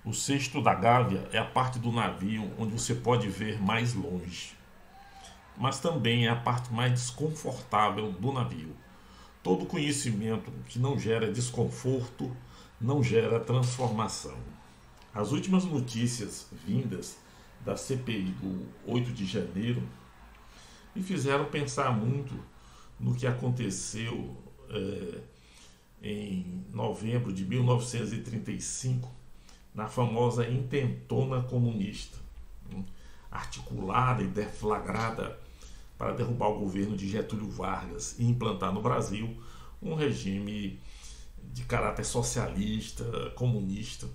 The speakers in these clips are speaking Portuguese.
O cesto da gávea é a parte do navio onde você pode ver mais longe, mas também é a parte mais desconfortável do navio. Todo conhecimento que não gera desconforto não gera transformação. As últimas notícias vindas da CPI do 8 de janeiro me fizeram pensar muito no que aconteceu em novembro de 1935, na famosa intentona comunista, articulada e deflagrada para derrubar o governo de Getúlio Vargas e implantar no Brasil um regime de caráter socialista, comunista,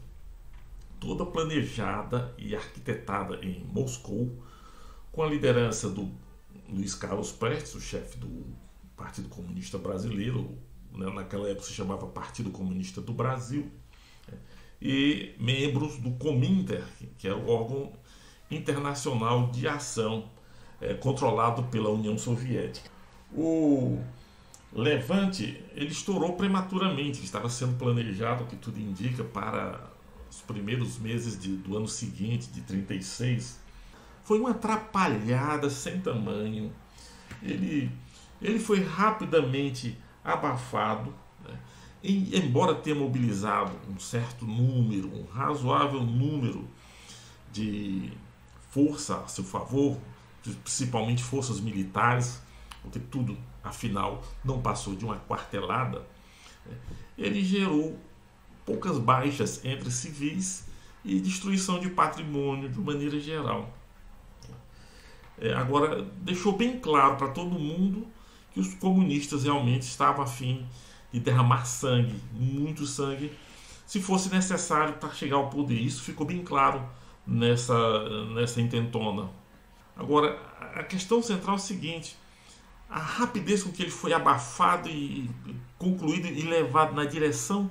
toda planejada e arquitetada em Moscou, com a liderança do Luiz Carlos Prestes, o chefe do Partido Comunista Brasileiro, naquela época se chamava Partido Comunista do Brasil, e membros do Cominter, que é o órgão internacional de ação controlado pela União Soviética. O levante ele estourou prematuramente, estava sendo planejado, o que tudo indica, para os primeiros meses do ano seguinte, de 36. Foi uma atrapalhada sem tamanho. Ele foi rapidamente abafado, né? Embora tenha mobilizado um certo número, um razoável número de força a seu favor, principalmente forças militares, porque tudo, afinal, não passou de uma quartelada, ele gerou poucas baixas entre civis e destruição de patrimônio de maneira geral. Agora, deixou bem claro para todo mundo que os comunistas realmente estavam a fim de derramar sangue, muito sangue, se fosse necessário para chegar ao poder. Isso ficou bem claro nessa intentona. Agora, a questão central é o seguinte: a rapidez com que ele foi abafado e concluído e levado na direção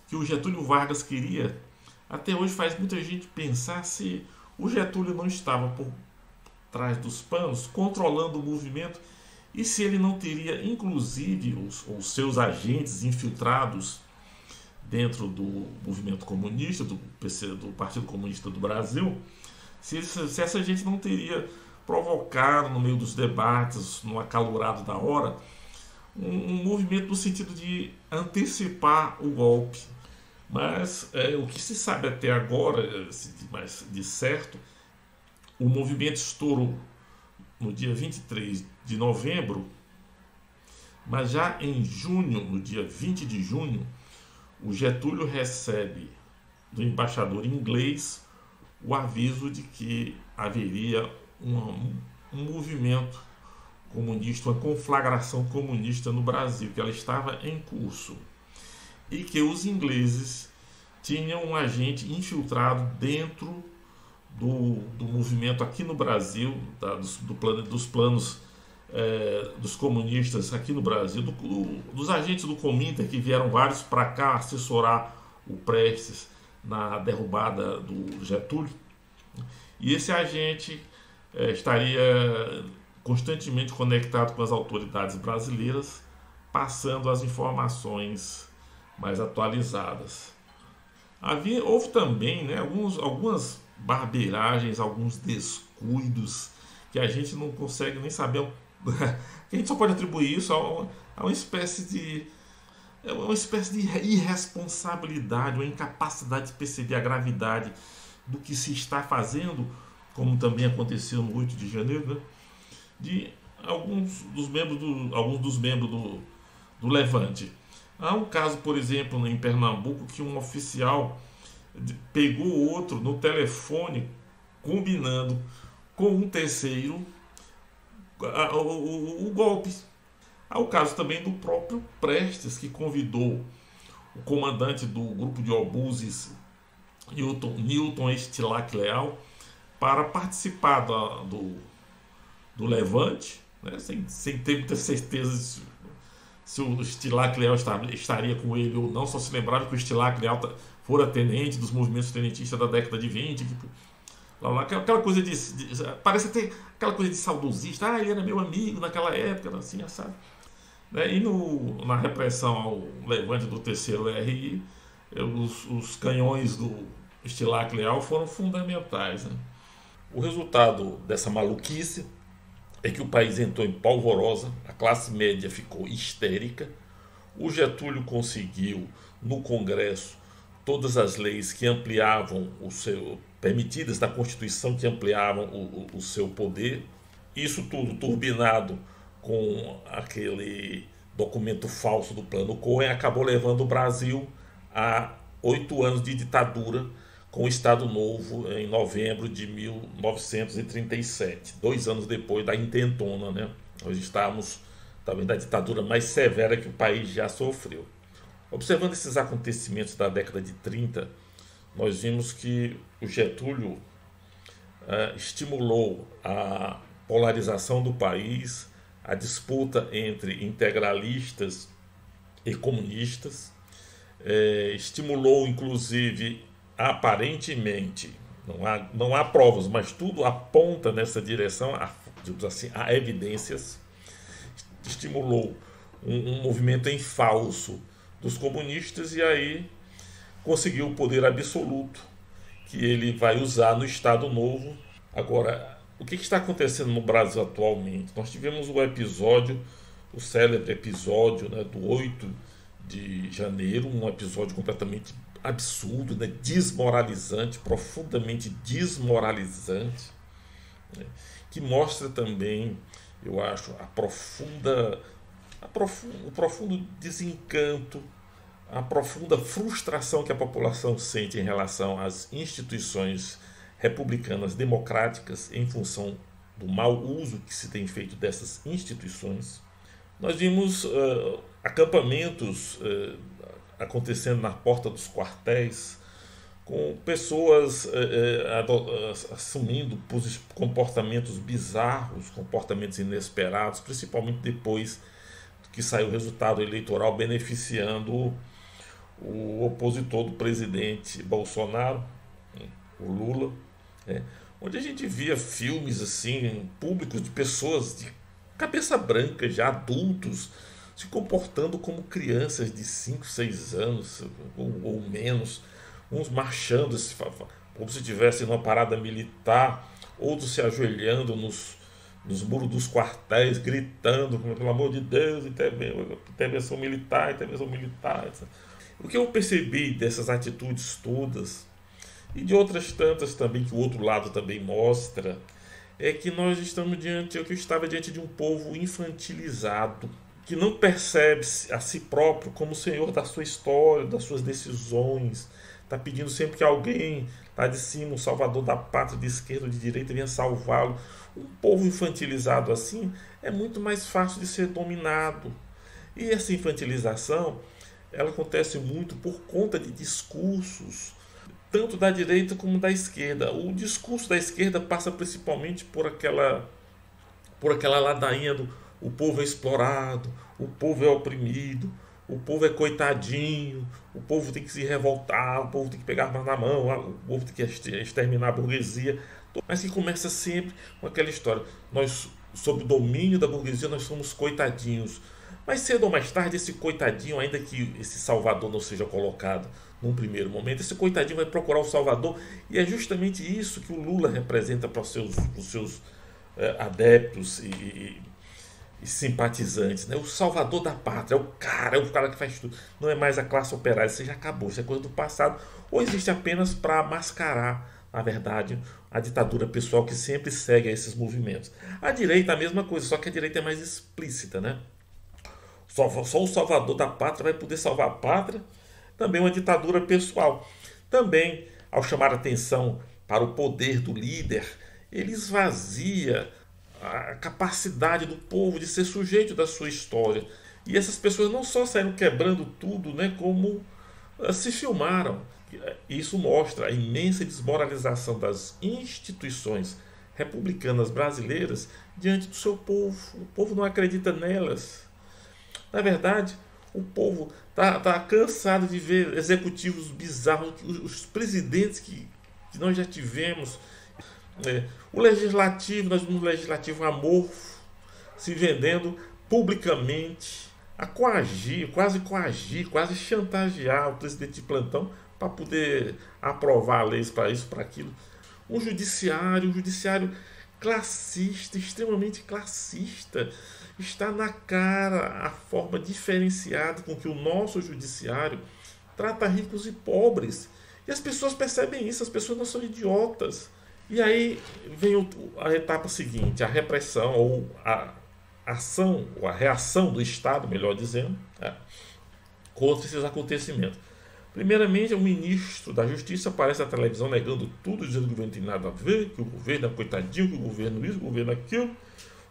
que o Getúlio Vargas queria, até hoje faz muita gente pensar se o Getúlio não estava por trás dos panos, controlando o movimento, e se ele não teria, inclusive, os seus agentes infiltrados dentro do movimento comunista, do Partido Comunista do Brasil, se essa gente não teria provocado, no meio dos debates, no acalorado da hora, um movimento no sentido de antecipar o golpe. Mas o que se sabe até agora, mas de certo, o movimento estourou no dia 23 de novembro, mas já em junho, no dia 20 de junho, o Getúlio recebe do embaixador inglês o aviso de que haveria um movimento comunista, uma conflagração comunista no Brasil, que ela estava em curso, e que os ingleses tinham um agente infiltrado dentro do movimento aqui no Brasil, dos planos dos comunistas aqui no Brasil, dos agentes do Cominter, que vieram vários para cá assessorar o Prestes na derrubada do Getúlio. E esse agente estaria constantemente conectado com as autoridades brasileiras, passando as informações mais atualizadas. Houve também, né, algumas barbeiragens, alguns descuidos que a gente não consegue nem saber, que a gente só pode atribuir isso a uma espécie de irresponsabilidade, uma incapacidade de perceber a gravidade do que se está fazendo, como também aconteceu no 8 de janeiro, né, de alguns dos membros do Levante. Há um caso, por exemplo, em Pernambuco, que um oficial pegou outro no telefone, combinando com um terceiro o golpe. Há o caso também do próprio Prestes, que convidou o comandante do grupo de obuses, Newton Estilac Leal, para participar do Levante, né, sem ter muita certeza se o Estilac Leal estaria com ele ou não. Só se lembrava que o Estilac Leal fora tenente dos movimentos tenentistas da década de 20, aquela coisa parece até aquela coisa de saudosista. Ele era meu amigo naquela época, assim, sabe? Né? E na repressão ao levante do terceiro RI, os canhões Estilac Leal foram fundamentais, né? O resultado dessa maluquice é que o país entrou em polvorosa, a classe média ficou histérica, o Getúlio conseguiu no Congresso todas as leis que ampliavam permitidas na Constituição, que ampliavam o seu poder. Isso tudo turbinado com aquele documento falso do Plano Cohen, acabou levando o Brasil a 8 anos de ditadura, com o Estado Novo em novembro de 1937, 2 anos depois da intentona, né? Nós estamos também da ditadura mais severa que o país já sofreu. Observando esses acontecimentos da década de 30, nós vimos que o Getúlio estimulou a polarização do país, a disputa entre integralistas e comunistas, estimulou inclusive, aparentemente, não há provas, mas tudo aponta nessa direção, digamos assim, há evidências, estimulou um movimento em falso dos comunistas e aí conseguiu o poder absoluto que ele vai usar no Estado Novo. Agora, o que está acontecendo no Brasil atualmente? Nós tivemos o célebre episódio, né, do 8 de janeiro, um episódio completamente absurdo, né, desmoralizante, profundamente desmoralizante, né, que mostra também, eu acho, o profundo desencanto, a profunda frustração que a população sente em relação às instituições republicanas democráticas em função do mau uso que se tem feito dessas instituições. Nós vimos acampamentos acontecendo na porta dos quartéis, com pessoas assumindo comportamentos bizarros, comportamentos inesperados, principalmente depois que saiu o resultado eleitoral beneficiando o opositor do presidente Bolsonaro, o Lula, onde a gente via filmes assim, públicos de pessoas de cabeça branca, já adultos, se comportando como crianças de 5, 6 anos ou menos, uns marchando como se estivessem numa parada militar, outros se ajoelhando nos muros dos quartéis, gritando, pelo amor de Deus, intervenção militar, intervenção militar. Etc. O que eu percebi dessas atitudes todas, e de outras tantas também que o outro lado também mostra, é que nós estamos eu estava diante de um povo infantilizado, que não percebe a si próprio como senhor da sua história, das suas decisões, está pedindo sempre que alguém lá de cima, um salvador da pátria, de esquerda ou de direita, venha salvá-lo. Um povo infantilizado assim é muito mais fácil de ser dominado. E essa infantilização, ela acontece muito por conta de discursos, tanto da direita como da esquerda. O discurso da esquerda passa principalmente por aquela ladainha do o povo é explorado, o povo é oprimido, o povo é coitadinho, o povo tem que se revoltar, o povo tem que pegar arma na mão, o povo tem que exterminar a burguesia. Mas que começa sempre com aquela história. Nós, sob o domínio da burguesia, nós somos coitadinhos. Mas cedo ou mais tarde, esse coitadinho, ainda que esse salvador não seja colocado num primeiro momento, esse coitadinho vai procurar o salvador. E é justamente isso que o Lula representa para os seus adeptos e simpatizantes, né? O salvador da pátria, é o cara que faz tudo. Não é mais a classe operária, isso já acabou, isso é coisa do passado. Ou existe apenas para mascarar, na verdade, a ditadura pessoal que sempre segue a esses movimentos. A direita a mesma coisa, só que a direita é mais explícita, né? Só o salvador da pátria vai poder salvar a pátria. Também uma ditadura pessoal. Também, ao chamar atenção para o poder do líder, ele esvazia a capacidade do povo de ser sujeito da sua história. E essas pessoas não só saíram quebrando tudo, né, como se filmaram. Isso mostra a imensa desmoralização das instituições republicanas brasileiras diante do seu povo. O povo não acredita nelas. Na verdade, o povo está cansado de ver executivos bizarros, os presidentes que nós já tivemos. O legislativo, nós vimos um legislativo amorfo, se vendendo publicamente, a quase chantagear o presidente de plantão para poder aprovar leis para isso, para aquilo. Um judiciário classista, extremamente classista. Está na cara a forma diferenciada com que o nosso judiciário trata ricos e pobres. E as pessoas percebem isso, as pessoas não são idiotas. E aí vem a etapa seguinte, a repressão ou a ação, ou a reação do Estado, melhor dizendo, contra esses acontecimentos. Primeiramente, o ministro da Justiça aparece na televisão negando tudo, dizendo que o governo não tem nada a ver, que o governo é coitadinho, que o governo isso, que o governo aquilo.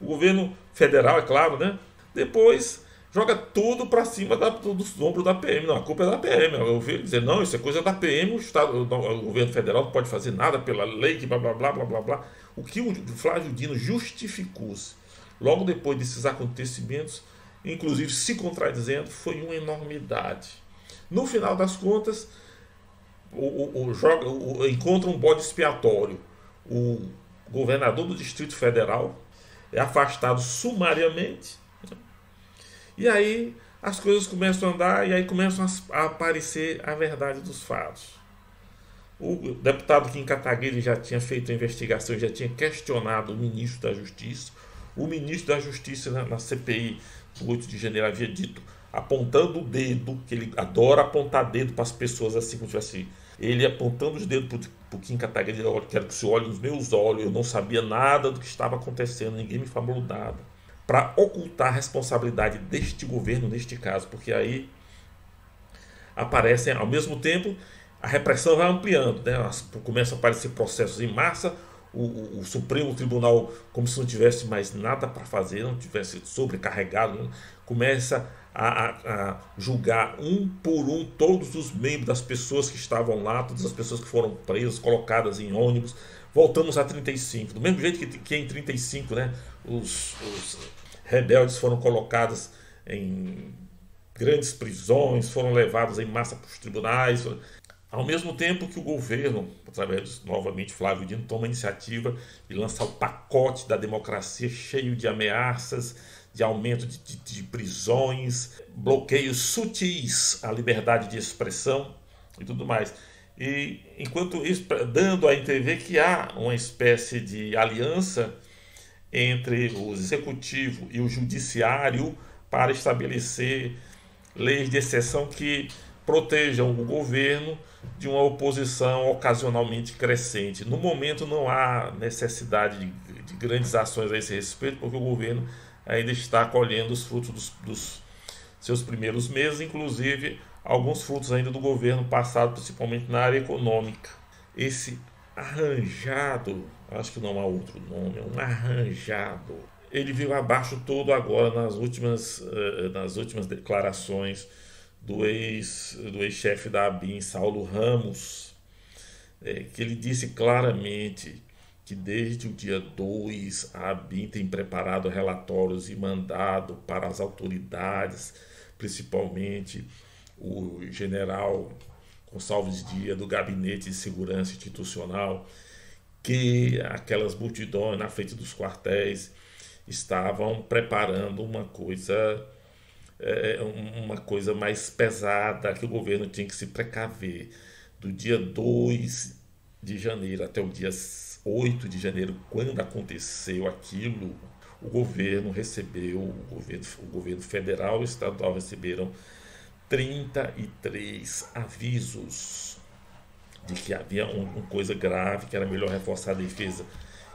O governo federal, é claro, né? Depois joga tudo para cima dos ombros da PM. Não, a culpa é da PM. Eu ouvi ele dizer, não, isso é coisa da PM, o governo federal não pode fazer nada pela lei, que blá blá blá blá blá blá. O que o Flávio Dino justificou-se logo depois desses acontecimentos, inclusive se contradizendo, foi uma enormidade. No final das contas, encontra um bode expiatório. O governador do Distrito Federal é afastado sumariamente. E aí as coisas começam a andar e aí começam a aparecer a verdade dos fatos. O deputado Kim Kataguiri já tinha feito a investigação, já tinha questionado o ministro da Justiça. O ministro da Justiça na CPI do 8 de janeiro havia dito, apontando o dedo, que ele adora apontar dedo para as pessoas assim como tivesse ele apontando os dedos para o Kim Kataguiri, eu quero que você olhe nos meus olhos, eu não sabia nada do que estava acontecendo, ninguém me falou nada. Para ocultar a responsabilidade deste governo neste caso, porque aí aparecem, ao mesmo tempo, a repressão vai ampliando, né? Começam a aparecer processos em massa, o Supremo Tribunal, como se não tivesse mais nada para fazer, não tivesse sobrecarregado, começa a julgar um por um todos os membros das pessoas que estavam lá, todas as pessoas que foram presas, colocadas em ônibus. Voltamos a 35, do mesmo jeito que em 35, né, os rebeldes foram colocados em grandes prisões, foram levados em massa para os tribunais. Ao mesmo tempo que o governo, através novamente Flávio Dino, toma a iniciativa de lançar o pacote da democracia cheio de ameaças, de aumento de prisões, bloqueios sutis à liberdade de expressão e tudo mais. E enquanto isso, dando a entender que há uma espécie de aliança entre o executivo e o judiciário para estabelecer leis de exceção que protejam o governo de uma oposição ocasionalmente crescente. No momento não há necessidade de grandes ações a esse respeito, porque o governo ainda está colhendo os frutos dos seus primeiros meses, inclusive alguns frutos ainda do governo passado, principalmente na área econômica. Esse arranjado, acho que não há outro nome, é um arranjado. Ele veio abaixo todo agora nas últimas declarações do ex-chefe da ABIN, Saulo Ramos, que ele disse claramente que desde o dia 2 a ABIN tem preparado relatórios e mandado para as autoridades, principalmente o general Gonçalves Dias, do Gabinete de Segurança Institucional, que aquelas multidões na frente dos quartéis estavam preparando uma coisa mais pesada, que o governo tinha que se precaver. Do dia 2 de janeiro até o dia 8 de janeiro, quando aconteceu aquilo, o governo federal e o estadual receberam 33 avisos de que havia uma coisa grave, que era melhor reforçar a defesa.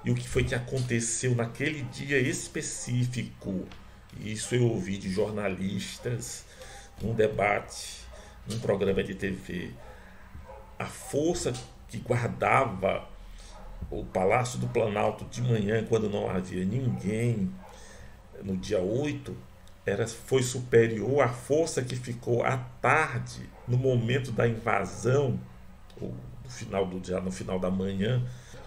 E o que foi que aconteceu naquele dia específico? Isso eu ouvi de jornalistas, num debate, num programa de TV. A força que guardava o Palácio do Planalto de manhã, quando não havia ninguém, no dia 8, foi superior à força que ficou à tarde, no momento da invasão, ou no final da manhã.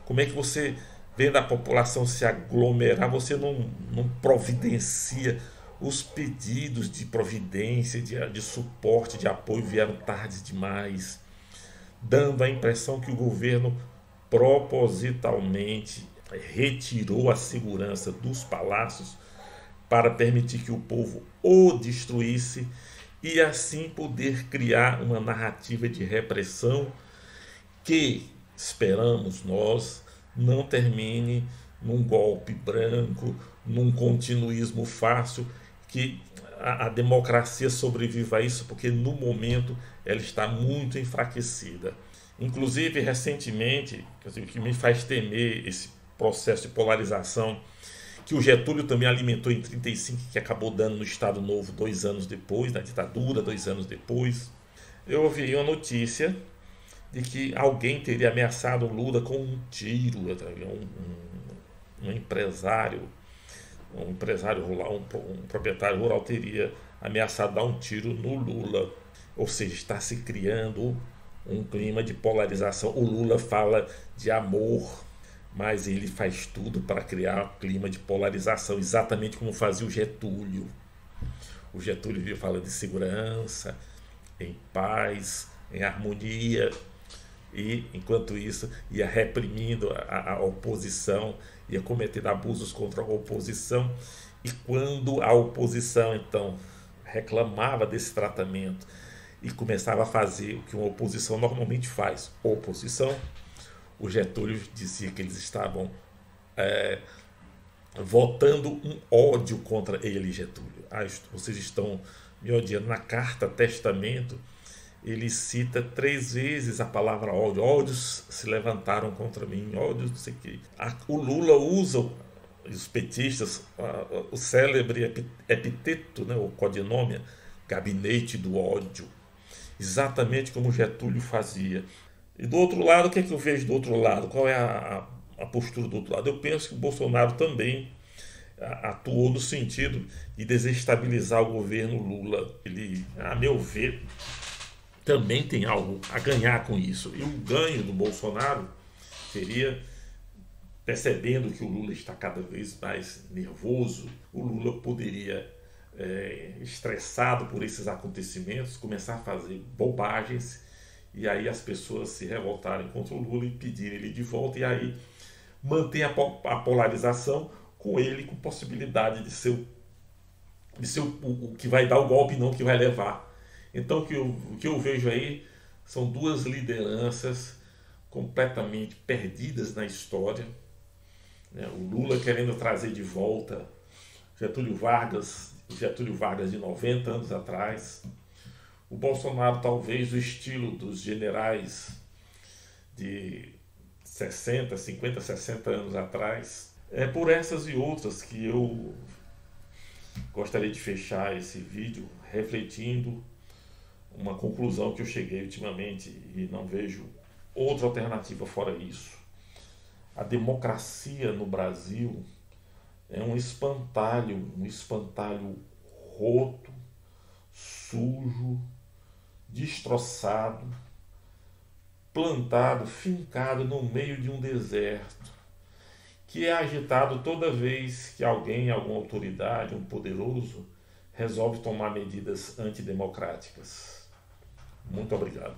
Como é que você, vendo a população se aglomerar, você não providencia? Os pedidos de providência, de suporte, de apoio vieram tarde demais, dando a impressão que o governo propositalmente retirou a segurança dos palácios para permitir que o povo o destruísse e assim poder criar uma narrativa de repressão que, esperamos nós, não termine num golpe branco, num continuismo fácil, que a democracia sobreviva a isso, porque no momento ela está muito enfraquecida. Inclusive, recentemente, o que me faz temer esse processo de polarização, que o Getúlio também alimentou em 35, que acabou dando no Estado Novo 2 anos depois, na ditadura 2 anos depois. Eu ouvi uma notícia de que alguém teria ameaçado o Lula com um tiro, um empresário, rural, um proprietário rural teria ameaçado dar um tiro no Lula. Ou seja, está se criando um clima de polarização. O Lula fala de amor, mas ele faz tudo para criar um clima de polarização, exatamente como fazia o Getúlio. O Getúlio vinha falando de segurança, em paz, em harmonia, e enquanto isso ia reprimindo a oposição, ia cometendo abusos contra a oposição, e quando a oposição então reclamava desse tratamento e começava a fazer o que uma oposição normalmente faz, oposição, o Getúlio dizia que eles estavam votando um ódio contra ele, Getúlio. Vocês estão me odiando. Na carta testamento, ele cita 3 vezes a palavra ódio. Ódios se levantaram contra mim, ódios não sei o quê. O Lula usa, os petistas, o célebre epiteto, né, o codinome, gabinete do ódio. Exatamente como Getúlio fazia. E do outro lado, o que é que eu vejo do outro lado? Qual é a postura do outro lado? Eu penso que o Bolsonaro também atuou no sentido de desestabilizar o governo Lula. Ele, a meu ver, também tem algo a ganhar com isso. E o ganho do Bolsonaro seria, percebendo que o Lula está cada vez mais nervoso, o Lula poderia, estressado por esses acontecimentos, começar a fazer bobagens, e aí as pessoas se revoltarem contra o Lula e pedirem ele de volta, e aí mantém a polarização com ele, com possibilidade de ser o que vai dar o golpe, não o que vai levar. Então o que eu vejo aí são 2 lideranças completamente perdidas na história, né? O Lula querendo trazer de volta Getúlio Vargas de 90 anos atrás, o Bolsonaro talvez do estilo dos generais de 60, 50, 60 anos atrás. É por essas e outras que eu gostaria de fechar esse vídeo refletindo uma conclusão que eu cheguei ultimamente e não vejo outra alternativa fora isso. A democracia no Brasil é um espantalho roto, sujo, destroçado, plantado, fincado no meio de um deserto, que é agitado toda vez que alguém, alguma autoridade, um poderoso, resolve tomar medidas antidemocráticas. Muito obrigado.